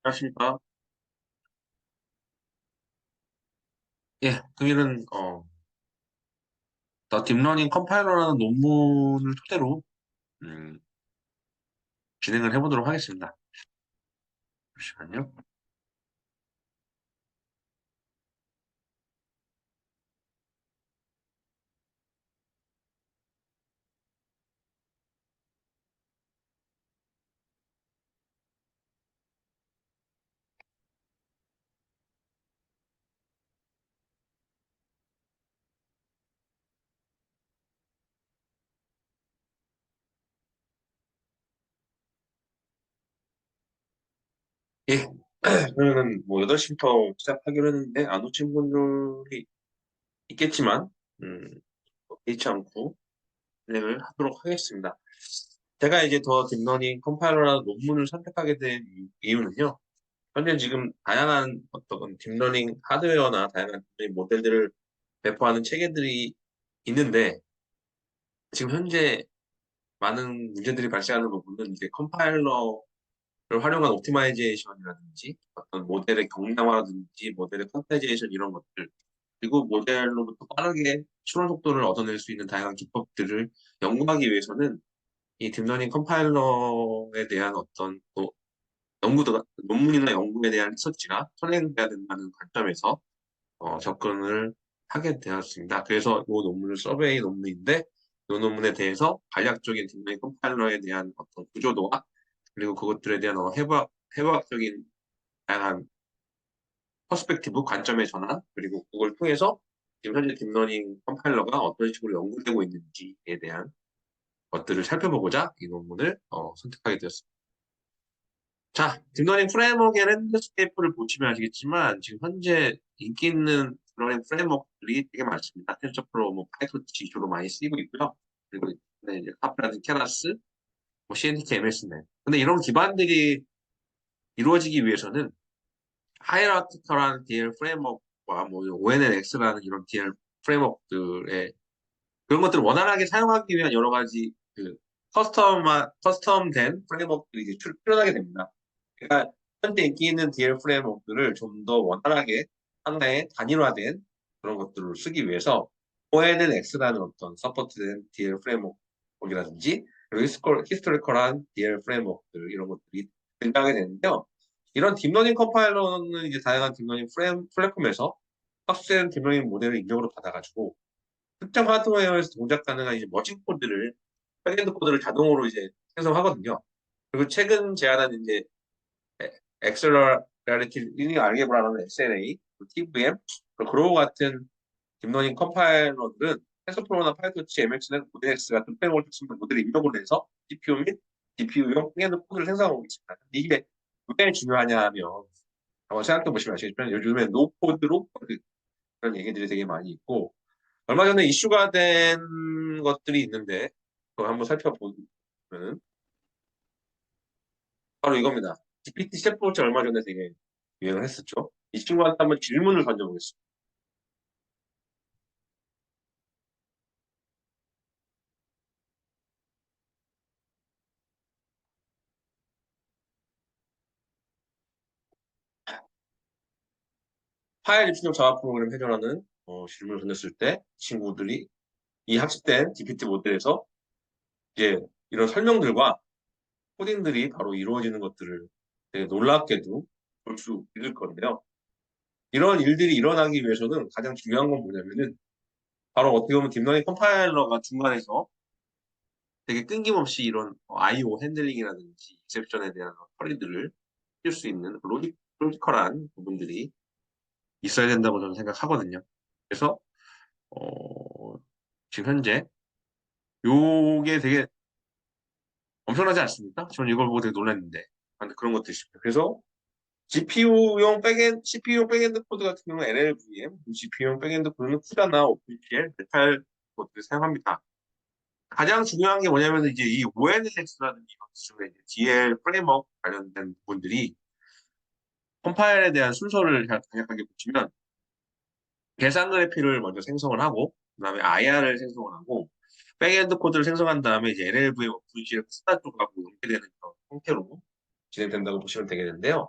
안녕하십니까. 예, 금일은, 더 딥러닝 컴파일러라는 논문을 토대로, 음, 진행을 해보도록 하겠습니다. 잠시만요. 예, 그러면은 뭐 8시부터 시작하기로 했는데, 안 오신 분들이 있겠지만, 음, 개의치 않고 진행을 하도록 하겠습니다. 제가 이제 더 딥러닝 컴파일러라는 논문을 선택하게 된 이유는요, 현재 지금 다양한 어떤 딥러닝 하드웨어나 다양한 딥러닝 모델들을 배포하는 체계들이 있는데, 지금 현재 많은 문제들이 발생하는 부분은 이제 컴파일러를 활용한 옵티마이제이션이라든지 어떤 모델의 경량화라든지 모델의 쿼ант이제이션 이런 것들 그리고 모델로부터 빠르게 추론 속도를 얻어낼 수 있는 다양한 기법들을 연구하기 위해서는 이 딥러닝 컴파일러에 대한 어떤 또 연구도 논문이나 연구에 대한 리서치가 선행돼야 된다는 관점에서 접근을 하게 되었습니다. 그래서 이 논문을 서베이 논문인데 이 논문에 대해서 간략적인 딥러닝 컴파일러에 대한 어떤 구조도와 그리고 그것들에 대한 해부학적인 다양한 퍼스펙티브 관점의 전환 그리고 그걸 통해서 지금 현재 딥러닝 컴파일러가 어떤 식으로 연구되고 있는지에 대한 것들을 살펴보고자 이 논문을 선택하게 되었습니다. 자, 딥러닝 프레임워크의 랜드스케이프를 보시면 아시겠지만 지금 현재 인기 있는 딥러닝 프레임워크들이 되게 많습니다. 텐서플로우, 뭐 파이토치 주로 많이 쓰이고 있고요. 그리고 이제 카프라든 케라스, 뭐 CNTK, MSnet. 근데 이런 기반들이 이루어지기 위해서는 하이라티컬한 DL 프레임워크와 뭐 ONNX라는 이런 DL 프레임워크들의 그런 것들을 원활하게 사용하기 위한 여러 가지 그 커스텀된 프레임워크들이 이제 출현하게 됩니다. 그러니까 현재 인기 있는 DL 프레임워크를 좀 더 원활하게 하나의 단일화된 그런 것들을 쓰기 위해서 ONNX라는 어떤 서포트된 DL 프레임워크이라든지 그리고 히스토리컬한 DL 프레임워크들 이런 것들이 등장하게 되는데요. 이런 딥러닝 컴파일러는 이제 다양한 딥러닝 플랫폼에서 학습된 딥러닝 모델을 입력으로 받아가지고 특정 하드웨어에서 동작 가능한 이제 머신 코드를 백엔드 코드를 자동으로 이제 생성하거든요. 그리고 최근 제안한 이제 엑셀러리티 리니어 알게브라라는 SLA, TVM, 그로우 같은 딥러닝 컴파일러들은 텐서플로우나 파이토치, MX는 모델X 같은 프레임워크 같은 모델을 입력으로 해서 CPU 및 GPU용 백엔드 코드를 생성하고 있습니다. 이게 왜 중요하냐 하면 한번 생각해 보시면 아시겠지만 요즘에 노코드, 로코드 그런 얘기들이 되게 많이 있고 얼마 전에 이슈가 된 것들이 있는데 그거 한번 살펴보면 바로 이겁니다. GPT 챗봇이 얼마 전에 되게 유행을 했었죠. 이 친구한테 한번 질문을 던져보겠습니다. 파일 입출력 자바 프로그램 회전하는 질문을 던졌을 때 친구들이 이 학습된 GPT 모델에서 이제 이런 설명들과 코딩들이 바로 이루어지는 것들을 되게 놀랍게도 볼 수 있을 건데요. 이런 일들이 일어나기 위해서는 가장 중요한 건 뭐냐면은 바로 어떻게 보면 딥러닝 컴파일러가 중간에서 되게 끊김없이 이런 I/O 핸들링이라든지 익셉션에 대한 처리들을 할 수 있는 로지컬한 부분들이 있어야 된다고 저는 생각하거든요. 그래서 어, 지금 현재 요게 되게 엄청나지 않습니까? 저는 이걸 보고 되게 놀랐는데 그런 것도 있습니다. 그래서 CPU용 백엔드 코드 같은 경우는 LLVM, GPU용 백엔드 코드는 쿠다나 OpenGL, 메탈 것들을 사용합니다. 가장 중요한 게 뭐냐면 이제 이 ONNX라는 이런 기술의 DL 프레임워크 관련된 부분들이 컴파일에 대한 순서를 간략하게 보시면 계산 그래피를 먼저 생성을 하고 그다음에 IR을 생성을 하고 백엔드 코드를 생성한 다음에 이제 LLVM, OpenGL, 쿠다 쪽하고 연계되는 그런 형태로 진행된다고 보시면 되겠는데요.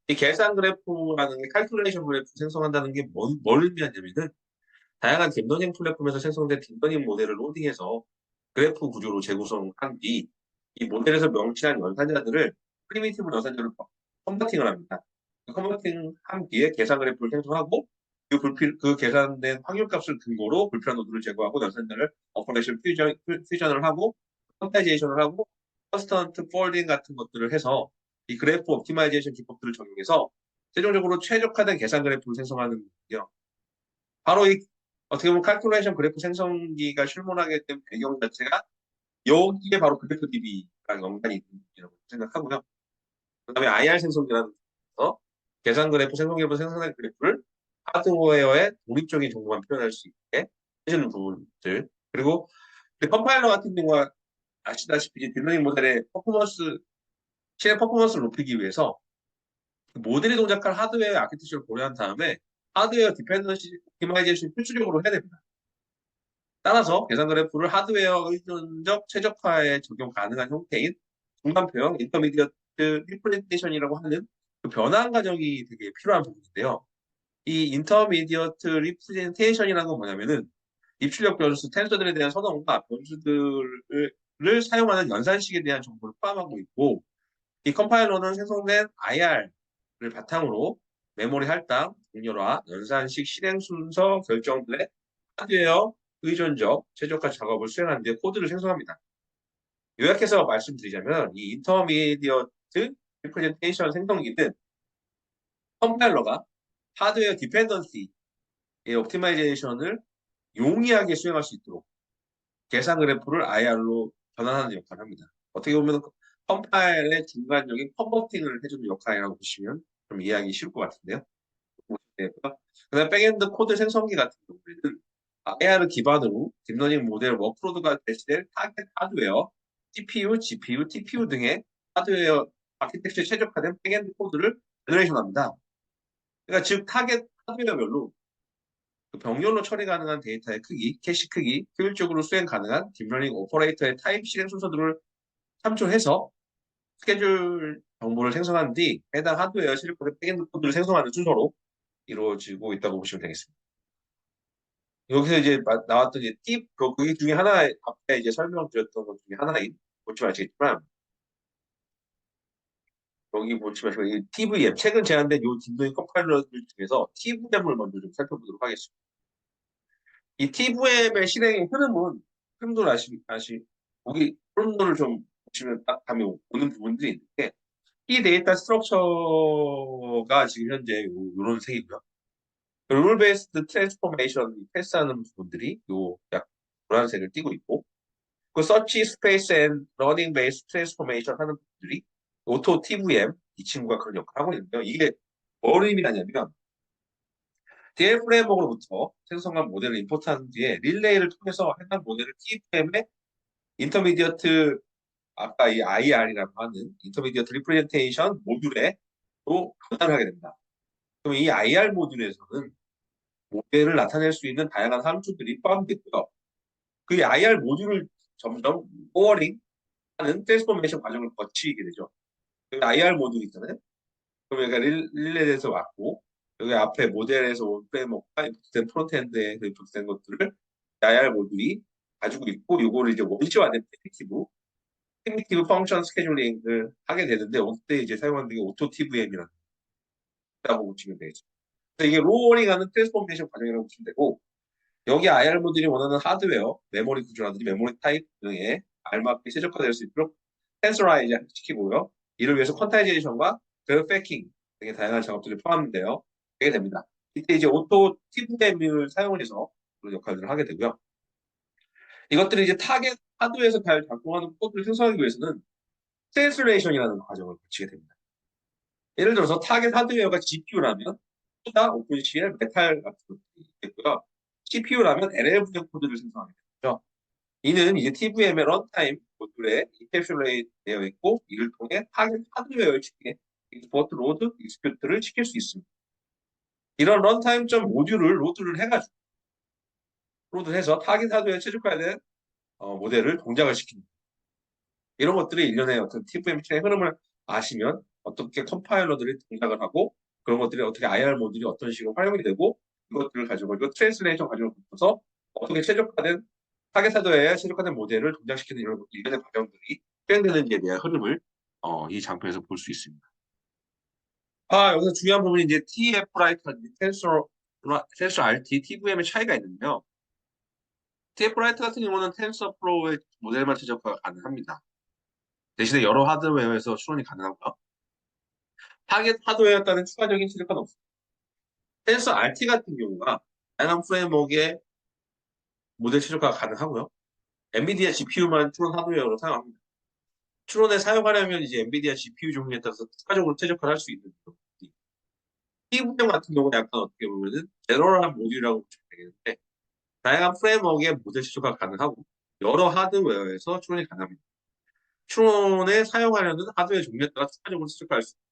이 계산 그래프라는 게 칼큘레이션 그래프 생성한다는 게 뭘 의미하냐면은 다양한 딥러닝 플랫폼에서 생성된 딥러닝 모델을 로딩해서 그래프 구조로 재구성한 뒤 이 모델에서 명시한 연산자들을 프리미티브 연산자로 컨버팅을 합니다. 컨버팅한 뒤에 계산 그래프를 생성하고 그 계산된 확률값을 근거로 불필요한 노드를 제거하고 연산자를 오퍼레이션 퓨전을 하고 퀀타이제이션을 하고 컨스턴트 폴딩 같은 것들을 해서 이 그래프 옵티마이제이션 기법들을 적용해서 최종적으로 최적화된 계산 그래프를 생성하는 거예요. 바로 이 어떻게 보면 칼큘레이션 그래프 생성기가 출몰하게 된 배경 자체가 여기에 바로 그래프 DB랑 연관이 있다고 생각하고요. 그다음에 IR 생성기라는 거, 계산 그래프 생성기로 생성된 그래프를 하드웨어의 독립적인 정보만 표현할 수 있게 해주는 부분들. 그리고 컴파일러 같은 경우가 아시다시피 딥러닝 모델의 실행 퍼포먼스를 높이기 위해서 모델이 동작할 하드웨어 아키텍처를 고려한 다음에 하드웨어 디펜던시 옵티마이제이션 필수적으로 해야 됩니다. 따라서 계산 그래프를 하드웨어 의존적 최적화에 적용 가능한 형태인 중간표형 인터미디어트 리프레젠테이션이라고 하는 그 변환 과정이 되게 필요한 부분인데요. 이 인터미디어트 리프레젠테이션이라는 건 뭐냐면은 입출력 변수, 텐서들에 대한 선언과 변수들을 사용하는 연산식에 대한 정보를 포함하고 있고, 이 컴파일러는 생성된 IR을 바탕으로 메모리 할당, 동렬화, 연산식 실행 순서 결정들의 하드웨어 의존적 최적화 작업을 수행하는 데 코드를 생성합니다. 요약해서 말씀드리자면 이 인터미디어트 리프레젠테이션 생성기는 컴파일러가 하드웨어 디펜던시의 옵티마이제이션을 용이하게 수행할 수 있도록 계산 그래프를 IR로 변환하는 역할을 합니다. 어떻게 보면 컴파일의 중간적인 컨버팅을 해주는 역할이라고 보시면 좀 이해하기 쉬울 것 같은데요. 그다음 백엔드 코드 생성기 같은 경우에는 AI를 기반으로 딥러닝 모델 워크로드가 대시될 타겟 하드웨어, CPU, GPU, TPU 등의 하드웨어 아키텍처에 최적화된 백엔드 코드를 제너레이션합니다. 그러니까 즉 타겟 하드웨어별로 그 병렬로 처리 가능한 데이터의 크기, 캐시 크기, 효율적으로 수행 가능한 딥러닝 오퍼레이터의 타입 실행 순서들을 참조해서 스케줄 정보를 생성한 뒤 해당 하드웨어 실행코드 백엔드 코드를 생성하는 순서로 이루어지고 있다고 보시면 되겠습니다. 여기서 이제 나왔던 이제 그게 중에 하나, 앞에 이제 설명드렸던 것 중에 하나인, 보시면 아시겠지만, 여기 보시면 이 TVM, 최근 제한된 요 딥러닝 컴파일러들 중에서 TVM을 먼저 좀 살펴보도록 하겠습니다. 이 TVM의 실행의 흐름도 거기 흐름도를 좀 보시면 딱 감이 오는 부분들이 있는데, 이 데이터 스트럭처가 지금 현재 요런 색이고요. 룰 베이스드 트랜스포메이션 패스하는 부분들이 요 약 노란색을 띠고 있고, 그 서치 스페이스 앤 러닝 베이스 트랜스포메이션 하는 분들이 오토 TVM 이 친구가 그런 역할을 하고 있는데요. 이게 뭘 의미하냐면 DL 프레임워크로부터 생성한 모델을 임포트한 뒤에 릴레이를 통해서 해당 모델을 TVM의 인터미디어트 아까 이 IR이라고 하는 인터미디어트 리프레젠테이션 모듈에 또 변환을 하게 됩니다. 그럼 이 IR 모듈에서는 모델을 나타낼 수 있는 다양한 함수들이 포함되고요. 그 IR 모듈을 점점 오어링 하는 트랜스포메이션 과정을 거치게 되죠. 여기 IR 모듈 있잖아요. 그럼 여기가 릴레이에서 왔고, 여기 앞에 모델에서 온 프레임워크가 인풋된 프론트엔드에 인풋된 것들을 IR 모듈이 가지고 있고, 요거를 이제 원시화된 프리미티브 펑션 스케줄링을 하게 되는데, 이때 이제 사용하는 게 오토 TVM이라고 보시면 되겠죠. 이게 로어링하는 트랜스포메이션 과정이라고 보시면 되고, 여기 IR 모듈이 원하는 하드웨어, 메모리 구조라든지 메모리 타입 등에 알맞게 최적화될 수 있도록 텐서라이즈 시키고요. 이를 위해서 퀀타이제이션과 그래프패킹 등의 다양한 작업들이 포함되어 되게 됩니다. 이때 이제 오토 TVM을 사용을 해서 그런 역할들을 하게 되고요. 이것들이 이제 타겟 하드웨어에서 잘 작동하는 코드를 생성하기 위해서는 트랜슬레이션이라는 과정을 거치게 됩니다. 예를 들어서 타겟 하드웨어가 GPU라면 수다, 오픈CL, 메탈 같은 것들이 있겠고요. CPU라면 LLVM 코드를 생성하게 되죠. 이는 이제 TVM의 런타임 모듈에 인캡슐레이트 되어 있고, 이를 통해 타겟 하드웨어의 측에 익스포트, 로드, 익스큐트를 시킬 수 있습니다. 이런 런타임 모듈을 로드해서 타겟 하드웨어에 최적화된 모델을 동작을 시킵니다. 이런 것들이 일련의 어떤 TVM 실행 흐름을 아시면 어떻게 컴파일러들이 동작을 하고 그런 것들이 어떻게 IR 모듈이 어떤 식으로 활용이 되고 이것들을 가지고 이거 트랜스레이션 가지고 붙여서 어떻게 최적화된 타겟 하드웨어에 최적화된 모델을 동작시키는 이런 일련의 과정들이 수행되는지에 대한 흐름을 이 장표에서 볼 수 있습니다. 여기서 중요한 부분이 이제 TF-라이트와 텐서 RT, TVM의 차이가 있는데요. TF-라이트 같은 경우는 텐서플로우의 모델만 최적화가 가능합니다. 대신에 여러 하드웨어에서 추론이 가능하고요. 타겟 하드웨어에 따른 추가적인 최적화는 없습니다. 텐서 RT 같은 경우가 다양한 프레임워크의 모델 최적화가 가능하고요. 엔비디아 GPU만 추론 하드웨어로 사용합니다. 추론에 사용하려면 이제 엔비디아 GPU 종류에 따라서 추가적으로 최적화를 할 수 있는 TVM 같은 경우는 약간 어떻게 보면은 제너럴한 모듈이라고 보시면 되겠는데 다양한 프레임워크의 모델 최적화가 가능하고 여러 하드웨어에서 추론이 가능합니다. 추론에 사용하려는 하드웨어 종류에 따라 추가적으로 최적화할 수 있습니다.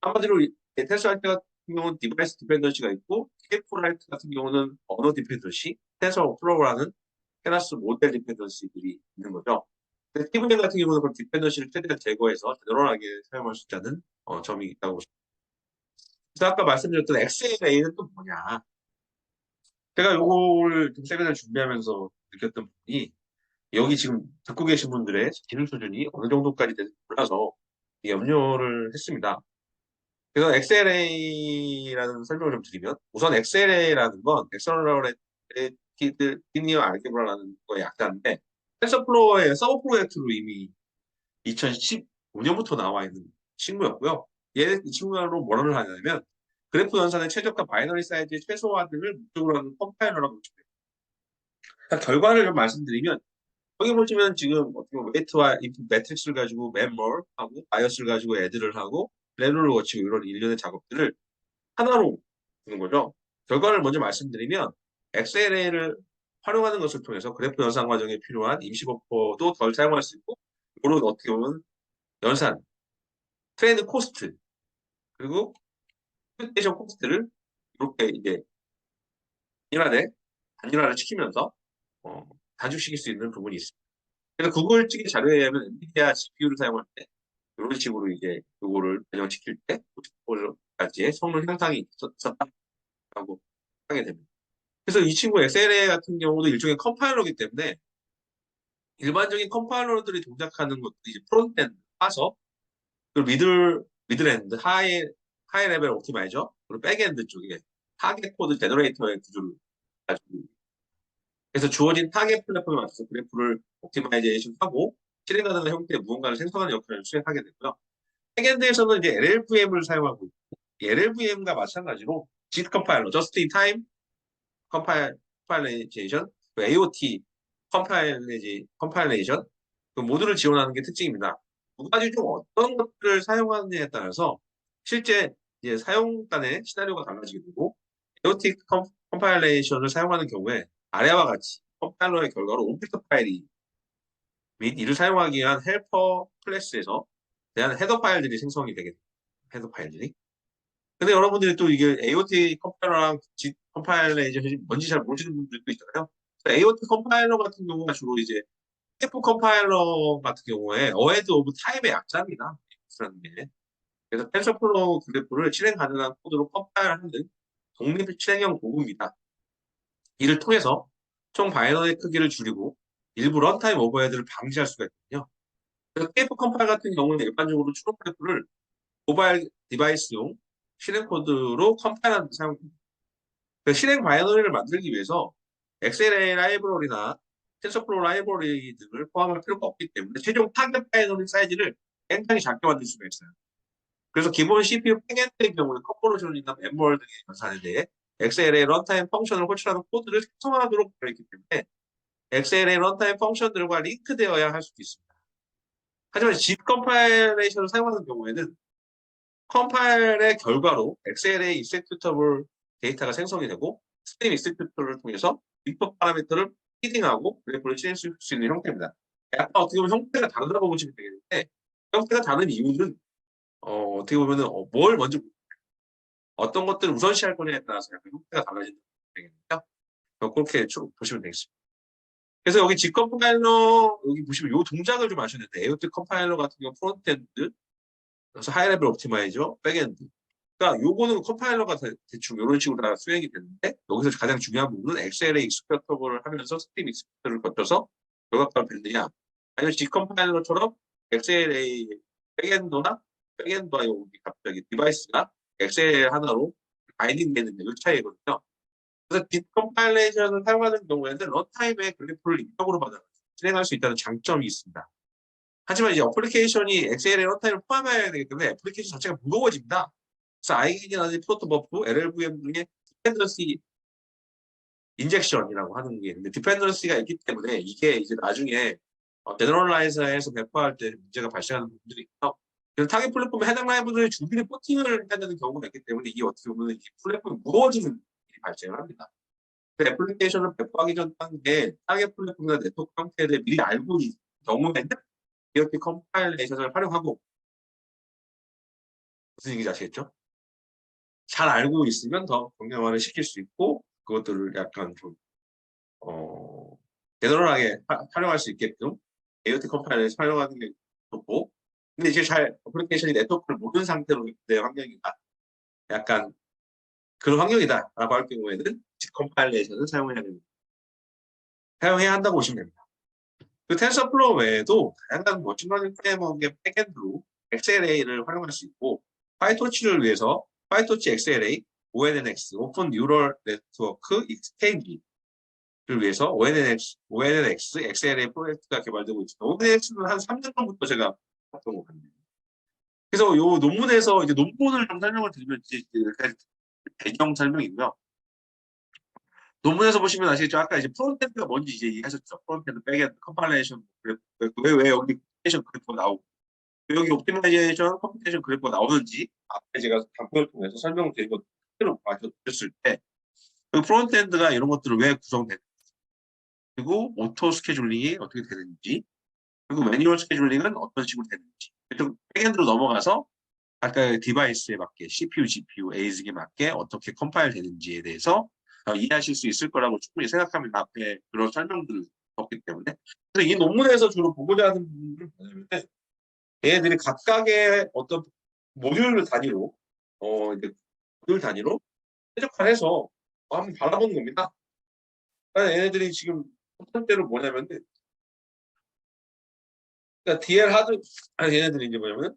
한마디로 테슬라 할 때 같은 경우는 디바이스 디펜던시가 있고 TF-라이트 같은 경우는 언어 디펜던시, 텐서플로우라는 테라스 모델 디펜던시들이 있는 거죠. TVM 같은 경우는 그 디펜던시를 최대한 제거해서 제너럴하게 사용할 수 있다는 점이 있다고 보시면 됩니다. 그래서 아까 말씀드렸던 XLA는 또 뭐냐? 제가 요거를 좀 세미나를 준비하면서 느꼈던 부분이 여기 지금 듣고 계신 분들의 기능 수준이 어느 정도까지 될지 몰라서 염려를 했습니다. 그래서 XLA라는 설명을 좀 드리면 우선 XLA라는 건 Accelerated Linear Algebra라는 거의 약자인데 텐서플로어의 서브 프로젝트로 이미 2015년부터 나와 있는 친구였고요. 이 친구로 뭐를 하냐면 그래프 연산의 최적화 바이너리 사이즈의 최소화를 목적으로 하는 컴파일러라고 보시면 됩니다. 그러니까 결과를 좀 말씀드리면 여기 보시면 지금 어떻게 보면 웨이트와 인풋 매트릭스를 가지고 멤버하고 바이어스를 가지고 애들을 하고 렐루를 거치고 이런 일련의 작업들을 하나로 두는 거죠. 결과를 먼저 말씀드리면 XLA를 활용하는 것을 통해서 그래프 연산 과정에 필요한 임시 버퍼도 덜 사용할 수 있고 이런 어떻게 보면 연산, 트레이드 코스트 그리고 컴퓨테이션 코스트를 이렇게 이제 단일화를 시키면서 단축시킬 수 있는 부분이 있습니다. 그래서 구글 측의 자료에 의하면 엔비디아 GPU를 사용할 때 이런 식으로 이제 그거를 변형시킬 때 50%까지의 성능 향상이 있었다고 하게 됩니다. 그래서 이 친구 SLA 같은 경우도 일종의 컴파일러이기 때문에 일반적인 컴파일러들이 동작하는 것도 이제 프론트엔드, 파서, 그리고 미들엔드, 하이 레벨 옵티마이저, 그리고 백엔드 쪽에 타겟 코드 제너레이터의 구조를 가지고 그래서 주어진 타겟 플랫폼에 맞춰서 그래프를 옵티마이제이션하고 실행하는 형태의 무언가를 생성하는 역할을 수행하게 되고요. 백엔드에서는 이제 LLVM을 사용하고 있고 LLVM과 마찬가지로 JIT 컴파일러, Just in Time 컴파일레이션, AOT 컴파일레이션 그 모두를 지원하는 게 특징입니다. 두 가지 중 어떤 것들을 사용하느냐에 따라서 실제 이제 사용단의 시나리오가 달라지게 되고 AOT 컴파일레이션을 사용하는 경우에 아래와 같이 컴파일러의 결과로 오브젝트 파일이 및 이를 사용하기 위한 헬퍼 클래스에서 대한 헤더 파일들이 생성이 되게 됩니다. 헤더 파일들이. 근데 여러분들이 또 이게 AOT 컴파일러랑 컴파일레이션이 뭔지 잘 모르시는 분들도 있잖아요. AOT 컴파일러 같은 경우가 주로 이제 TF 컴파일러 같은 경우에 어헤드 오브 타임의 약자입니다. 라는 게. 그래서 텐서플로우 그래프를 실행 가능한 코드로 컴파일하는 독립 실행형 도구입니다. 이를 통해서 총 바이너리 크기를 줄이고 일부 런타임 오버헤드를 방지할 수가 있거든요. 그래서 TF 컴파일 같은 경우는 일반적으로 추론 그래프를 모바일 디바이스용 실행 코드로 컴파일하는 데 사용됩니다. 실행 바이너리를 만들기 위해서 XLA 라이브러리나 텐서플로우 라이브러리 등을 포함할 필요가 없기 때문에 최종 타겟 바이너리 사이즈를 굉장히 작게 만들 수가 있어요. 그래서 기본 CPU 팽엔드의 경우는 컨버전이나 멤버월 등의 연산에 대해 XLA 런타임 펑션을 호출하는 코드를 생성하도록 되어 있기 때문에 XLA 런타임 펑션들과 링크되어야 할 수도 있습니다. 하지만 zip 컴파일레이션을 사용하는 경우에는 컴파일의 결과로 XLA executable 데이터가 생성이 되고 스트림 executor를 통해서 인풋 파라미터를 피딩하고 그래프를 실행할 수 있는 형태입니다. 약간 어떻게 보면 형태가 다르다고 보시면 되겠는데 형태가 다른 이유는 어떻게 보면은 뭘 먼저 어떤 것들을 우선시할 거냐에 따라서 약간 형태가 달라진다고 되겠는데요. 그렇게 보시면 되겠습니다. 그래서 여기 G 컴파일러 여기 보시면 이 동작을 좀 아셔야 되는데 AOT 컴파일러 같은 경우 프론트엔드 그래서 하이 레벨 옵티마이저, 백엔드. 그러니까 요거는 컴파일러가 대충 이런 식으로 다 수행이 되는데 여기서 가장 중요한 부분은 XLA 익스펙터블을 하면서 스팀 익스펙터를 거쳐서 결과값을 뱉느냐 아니면 G 컴파일러처럼 XLA 백엔드나 백엔드와 여기 갑자기 디바이스가 XLA 하나로 바이딩 되는 이 차이거든요. 그래서 딥컴파일레이션을 사용하는 경우에는 런타임에 그래프를 입력으로 받아 진행할 수 있다는 장점이 있습니다. 하지만 이제 어플리케이션이 XLA 런타임을 포함해야 되기 때문에 애플리케이션 자체가 무거워집니다. 그래서 아이긴이라든지 프로토버프, LLVM 중에 디펜던시 인젝션이라고 하는 게 있는데 디펜던시가 있기 때문에 이게 이제 나중에 제너럴라이저에서 배포할 때 문제가 발생하는 부분들이 있고 그래서 타겟 플랫폼에 해당 라이브들의 준비를 포팅을 해야 되는 경우가 있기 때문에 이게 어떻게 보면 이 플랫폼이 무거워지는 일이 발생을 합니다. 그 애플리케이션을 배포하기 전 단계에 타겟 플랫폼이나 네트워크 형태에 대해 미리 알고 있는 경우에는 이렇게 컴파일레이션을 활용하고 무슨 얘기인지 아시겠죠? 잘 알고 있으면 더 경량화를 시킬 수 있고 그것들을 약간 좀 제너럴하게 활용할 수 있게끔 AOT 컴파일러를 활용하는 게 좋고 근데 이제 잘 어플리케이션이 네트워크를 모르는 상태로 내 환경이다. 약간 그런 환경이다 라고 할 경우에는 컴파일레이션을 사용해야 한다고 보시면 됩니다. 그 텐서플로우 외에도 다양한 머신러닝 프레임워크의 백엔드로 XLA를 활용할 수 있고 파이토치를 위해서 파이토치 XLA, ONNX, 오픈 뉴럴 네트워크 익스체인지를 위해서 ONNX, XLA 프로젝트가 개발되고 있습니다. ONNX는 한 3년 전부터 제가 했던 것 같네요. 그래서 이 논문에서 이제 논문을 좀 설명을 드리면 이제 배경 설명이고요. 논문에서 보시면 아시겠죠? 아까 이제 프론트엔드가 뭔지 이제 얘기하셨죠. 프론트엔드, 백엔드, 컴파일레이션 왜 여기 컴퓨테이션 그래프가 나오고 여기 옵티마이제이션, 컴퓨테이션 그래프가 나오는지 앞에 제가 단표를 통해서 설명을 드린 것 그대로 봐줬을 때 그 프론트엔드가 이런 것들을 왜 구성되는지 그리고 오토 스케줄링이 어떻게 되는지 그리고 매뉴얼 스케줄링은 어떤 식으로 되는지 백엔드로 넘어가서 아까 디바이스에 맞게 CPU, GPU, ASIC에 맞게 어떻게 컴파일 되는지에 대해서 이해하실 수 있을 거라고 충분히 생각합니다. 앞에 그런 설명들을 줬기 때문에. 그래서 이 논문에서 주로 보고자 하는 부분은 뭐냐면 얘네들이 각각의 어떤 모듈 단위로 이제 모듈 단위로 최적화해서 한번 바라보는 겁니다. 그러니까 얘네들이 지금 첫 번째로 뭐냐면 그러니까 DL 하드 얘네들이 이제 뭐냐면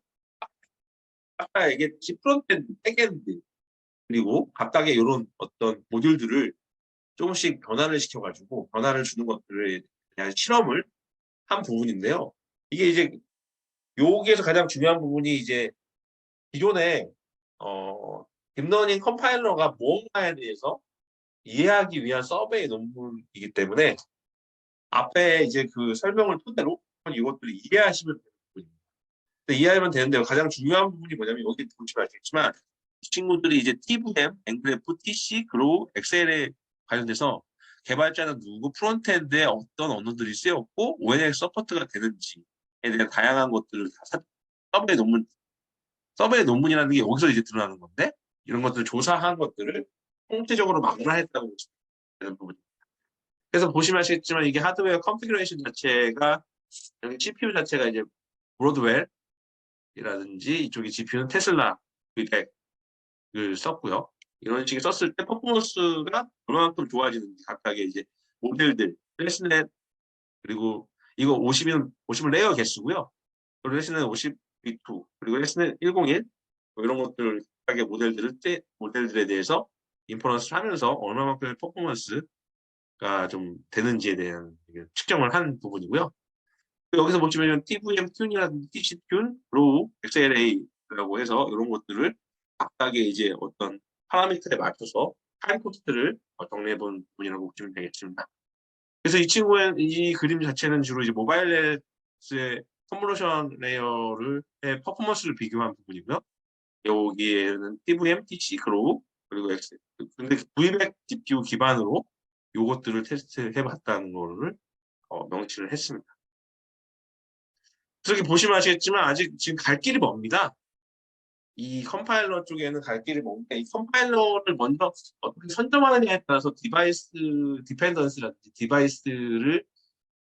아까 얘기했듯이 프론트엔드, 백엔드 그리고 각각의 이런 어떤 모듈들을 조금씩 변화를 시켜가지고 변화를 주는 것들을 대한 실험을 한 부분인데요. 이게 이제 여기에서 가장 중요한 부분이 이제 기존에 딥러닝 컴파일러가 뭔가에 대해서 이해하기 위한 서베이 논문이기 때문에 앞에 이제 그 설명을 토대로 이것들을 이해하시면 되는 부분입니다. 이해하면 되는데 가장 중요한 부분이 뭐냐면 여기 보시면 아시겠지만 이 친구들이 이제 TVM, 앵그래프, TC, 그로우, 엑셀에 관련돼서 개발자는 누구, 프론트엔드에 어떤 언어들이 쓰였고 ONX 서포트가 되는지에 대한 다양한 것들을 다 서베이 논문이라는 게 여기서 이제 드러나는 건데 이런 것들을 조사한 것들을 통계적으로 망라했다고 보시면 되는 부분입니다. 그래서 보시면 아시겠지만 이게 하드웨어 컨피그레이션 자체가 여기 CPU 자체가 이제 브로드웰이라든지 이쪽에 GPU는 테슬라 를 썼고요. 이런 식의 썼을 때 퍼포먼스가 얼마만큼 좋아지는지 각각의 이제 모델들 레슨넷 그리고 이거 50은 레이어 개수고요. 그리고 레슨넷 52 그리고 레슨넷 101 뭐 이런 것들 각각의 모델들에 대해서 인퍼런스를 하면서 얼마만큼의 퍼포먼스가 좀 되는지에 대한 측정을 한 부분이고요. 여기서 보시면 TVM 튠이라든지 TC 튠, 로우, XLA라고 해서 이런 것들을 각각의 이제 어떤 파라미터에 맞춰서 타임 코스트를 정리해 본 부분이라고 보시면 되겠습니다. 그래서 이 그림 자체는 주로 이제 모바일 넷의 컨볼루션 레이어를 퍼포먼스를 비교한 부분이고요. 여기에는 TVM, TC, 그로우 그리고 근데 V100 GPU 기반으로 요것들을 테스트해 봤다는 거를 명시를 했습니다. 그렇게 보시면 아시겠지만 아직 지금 갈 길이 멉니다. 이 컴파일러 쪽에는 갈 길이 먼데 이 컴파일러를 먼저 어떻게 선점하느냐에 따라서 디바이스 디펜던스라든지 디바이스를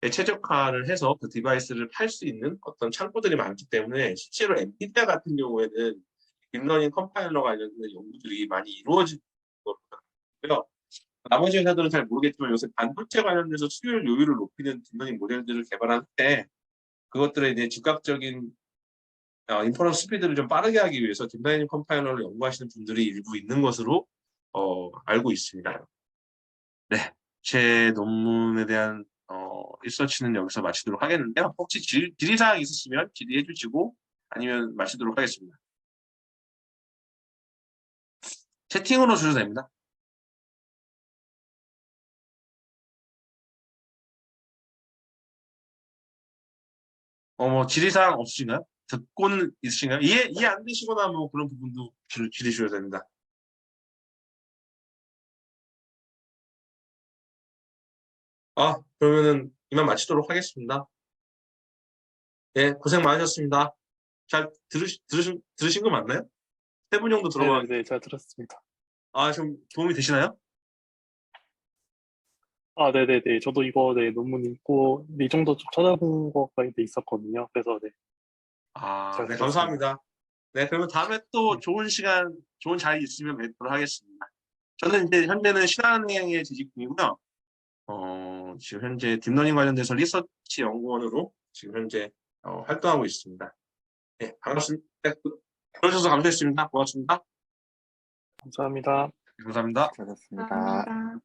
최적화를 해서 그 디바이스를 팔 수 있는 어떤 창구들이 많기 때문에 실제로 엔비디아 같은 경우에는 딥러닝 컴파일러 관련된 연구들이 많이 이루어지는 거고요. 나머지 회사들은 잘 모르겠지만 요새 반도체 관련돼서 수율 요율을 높이는 딥러닝 모델들을 개발할 때 그것들의 이제 즉각적인 인퍼런스 스피드를 좀 빠르게 하기 위해서 딥러닝 컴파일러를 연구하시는 분들이 일부 있는 것으로 알고 있습니다. 네, 제 논문에 대한 리서치는 여기서 마치도록 하겠는데요. 혹시 질의사항 있으시면 질의해 주시고 아니면 마치도록 하겠습니다. 채팅으로 주셔도 됩니다. 뭐 질의사항 없으신가요? 듣고는 있으신가요? 이해 안 되시거나 뭐 그런 부분도 질의 주셔도 됩니다. 그러면은 이만 마치도록 하겠습니다. 예, 고생 많으셨습니다. 잘 들으신 거 맞나요? 세 분 정도 들어가. 네네네, 잘 들었습니다. 좀 도움이 되시나요? 네네네. 저도 이거 논문 읽고 이 정도 좀 찾아본 거가 있었거든요. 그래서 잘 네, 들었습니다. 감사합니다. 네, 그러면 다음에 또 네. 좋은 시간, 좋은 자리 있으면 뵙도록 하겠습니다. 저는 이제 현재는 신한은행에 재직 중이고요. 지금 현재 딥러닝 관련돼서 리서치 연구원으로 지금 현재 활동하고 있습니다. 네, 반갑습니다. 네, 들어주셔서 감사했습니다. 고맙습니다. 감사합니다. 감사합니다. 수고하셨습니다.